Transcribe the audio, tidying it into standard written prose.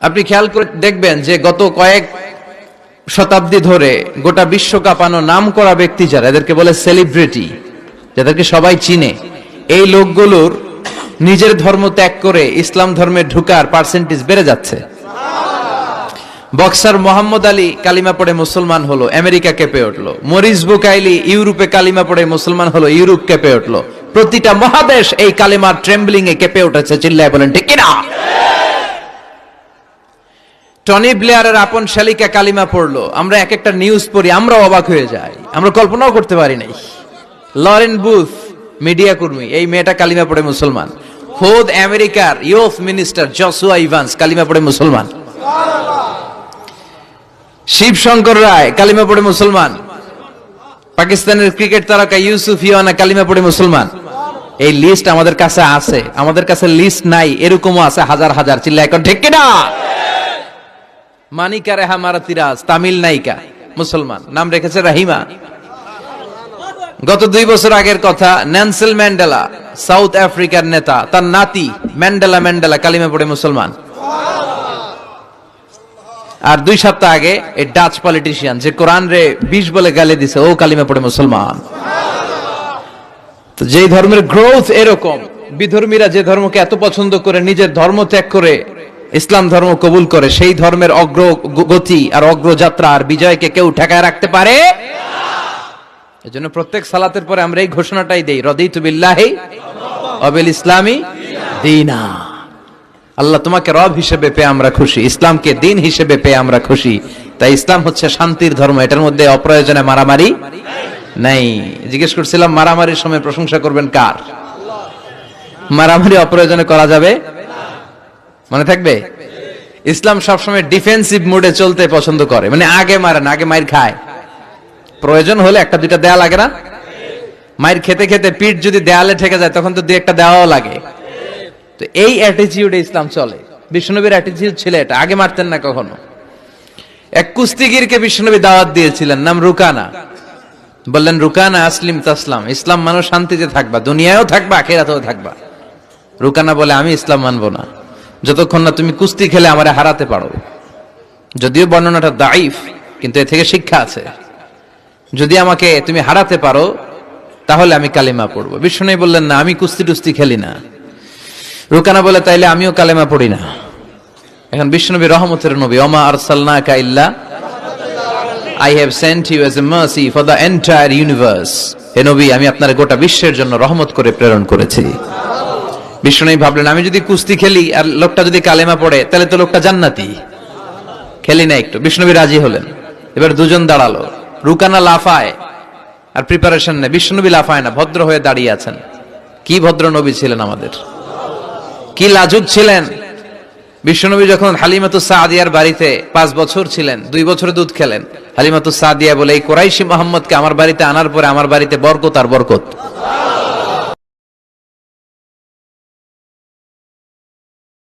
আপনি খেয়াল করে দেখবেন যে গত কয়েক শতাব্দী ধরে গোটা বিশ্ব কাঁপানো নাম করা ব্যক্তি যারা, এদেরকে বলে সেলিব্রিটি, যাদেরকে সবাই চিনে, এই লোকগুলোর নিজের ধর্ম ত্যাগ করে ইসলাম ধর্মে ঢুকার পার্সেন্টেজ বেড়ে যাচ্ছে। বক্সার মোহাম্মদ আলী কালিমা পড়ে মুসলমান হলো, আমেরিকা কেঁপে উঠলো। মরিস বুকাইলি ইউরোপে কালিমা পড়ে মুসলমান হলো, ইউরোপ কেঁপে উঠলো। প্রতিটা মহাদেশ এই কালিমার ট্রেম্বলিং এ কেঁপে উঠেছে। চিল্লায় বলেন ঠিক কিনা? টনি ব্লেয়ারের আপন শালিকা কালিমা পড়লো। আমরা এক একটা নিউজ পড়ি, আমরা অবাক হয়ে যাই, আমরা কল্পনাও করতে পারি নাই। লরেন বুথ মিডিয়া কর্মী, এই মেয়েটা কালিমা পড়ে মুসলমান। খোদ আমেরিকার ইউথ মিনিস্টার জসুয়া ইভান্স কালিমা পড়ে মুসলমান। শিবশঙ্কর রায় কালিমা পড়ে মুসলমান। পাকিস্তানের ক্রিকেট তারকা ইউসুফ ইওয়ানা কালিমা পড়ে মুসলমান। এই লিস্ট আমাদের কাছে আছে, আমাদের কাছে লিস্ট নাই এরকমও আছে হাজার হাজার। চিল্লা এখন ঠিক কিনা? মানিকা রেহা মারাতিরাজ তামিল নায়িকা, মুসলমান, নাম রেখেছে রাহিমা। গত 2 বছর আগের কথা, নেলসন ম্যান্ডেলা সাউথ আফ্রিকার নেতা, তার নাতি ম্যান্ডেলা কালিমা পড়ে মুসলমান। আর 2 সপ্তাহ আগে এই ডাচ পলিটিশিয়ান যে কোরআন রে 20 বলে গালি দিছে, ও কালিমা পড়ে মুসলমান। তো যেই ধর্মের গ্রোথ এরকম, বিধর্মীরা যে ধর্মকে এত পছন্দ করে নিজের ধর্ম ত্যাগ করে ইসলাম ধর্ম কবুল করে, সেই ধর্মের অগ্রগতি আর অগ্রযাত্রা আর বিজয়কে কেউ ঠেকায় রাখতে পারে না। এজন্য প্রত্যেক সালাতের পরে আমরা এই ঘোষণাটাই দেই, রাদিতু বিল্লাহি ওয়া বিল ইসলামি দীনা। আল্লাহ তোমাকে রব হিসেবে পেয়ে আমরা খুশি, ইসলামকে দিন হিসেবে পেয়ে আমরা খুশি। তাই ইসলাম হচ্ছে শান্তির ধর্ম, এটার মধ্যে অপ্রয়োজনে মারামারি নাই। জিজ্ঞেস করছিলাম মারামারির সময় প্রশংসা করবেন কার? মারামারি অপ্রয়োজনে করা যাবে, মনে থাকবে? ইসলাম সবসময় ডিফেন্সিভ মোডে চলতে পছন্দ করে, মানে আগে মারে না, আগে মাইর খায়। প্রয়োজন হলে একটা দুইটা দেয়া লাগে না? মাইর খেতে খেতে পিঠ যদি দেয়ালে ঠেকে যায় তখন তো 2-1টা দেওয়াও লাগে। তো এই অ্যাটিটিউডে ইসলাম চলে। বিশ্বনবীর অ্যাটিটিউড ছিল এটা, আগে মারতেন না কখনো। এক কুস্তিগিরকে বিশ্বনবী দাওয়াত দিয়েছিলেন, নাম রুকানা। বললেন, রুকানা আসলিম তাসলাম, ইসলাম মানো শান্তিতে থাকবা, দুনিয়ায়ও থাকবা আখিরাতেও থাকবা। রুকানা বলে, আমি ইসলাম মানবো না যতক্ষণ না তুমি কুস্তি খেলে আমারে হারাতে পারো। যদিও বর্ণনাটা দাইফ, কিন্তু এ থেকে শিক্ষা আছে। যদি আমাকে তুমি হারাতে পারো তাহলে আমি কালিমা পড়বো। বিশ্বনবী বললেন, না, আমি কুস্তি টুস্তি খেলি না। রুকানা বলে, তাইলে আমিও কালেমা পড়ি না। এখন বিশ্বনবী রহমতের নবী, ওমা আরসালনাকা ইল্লা I have sent you as a mercy for the entire universe. হে নবী, আমি আপনার গোটা বিশ্বের জন্য রহমত করে প্রেরণ করেছি। বিশ্বনবী ভাবলেন, আমি যদি কুস্তি খেলি আর লোকটা যদি কালেমা পড়ে তাহলে তো লোকটা জান্নাতি, খেলি না একটু। বিশ্বনবী রাজি হলেন। এবার দুজন দাঁড়ালো, রুকানা লাফায় আর প্রিপারেশন নেই, বিশ্বনবী লাফায় না, ভদ্র হয়ে দাঁড়িয়ে আছেন। কি ভদ্র নবী ছিলেন আমাদের, কি লাজুক ছিলেন। বিশ্বনবী যখন হালিমাতুস সাদিয়ার বাড়িতে 5 বছর ছিলেন, 2 বছর দুধ খেলেন, হালিমাতুস সাদিয়া বলে, এই কুরাইশি মুহাম্মদকে আমার বাড়িতে আনার পরে আমার বাড়িতে বরকত আর বরকত।